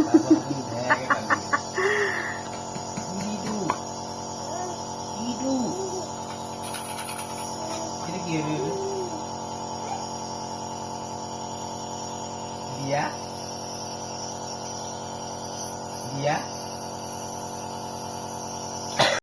তারপরে তুমি ভ্যাগে কাঁদবে। ইদু ইদু এটা কি হবে? দিয়া দিয়া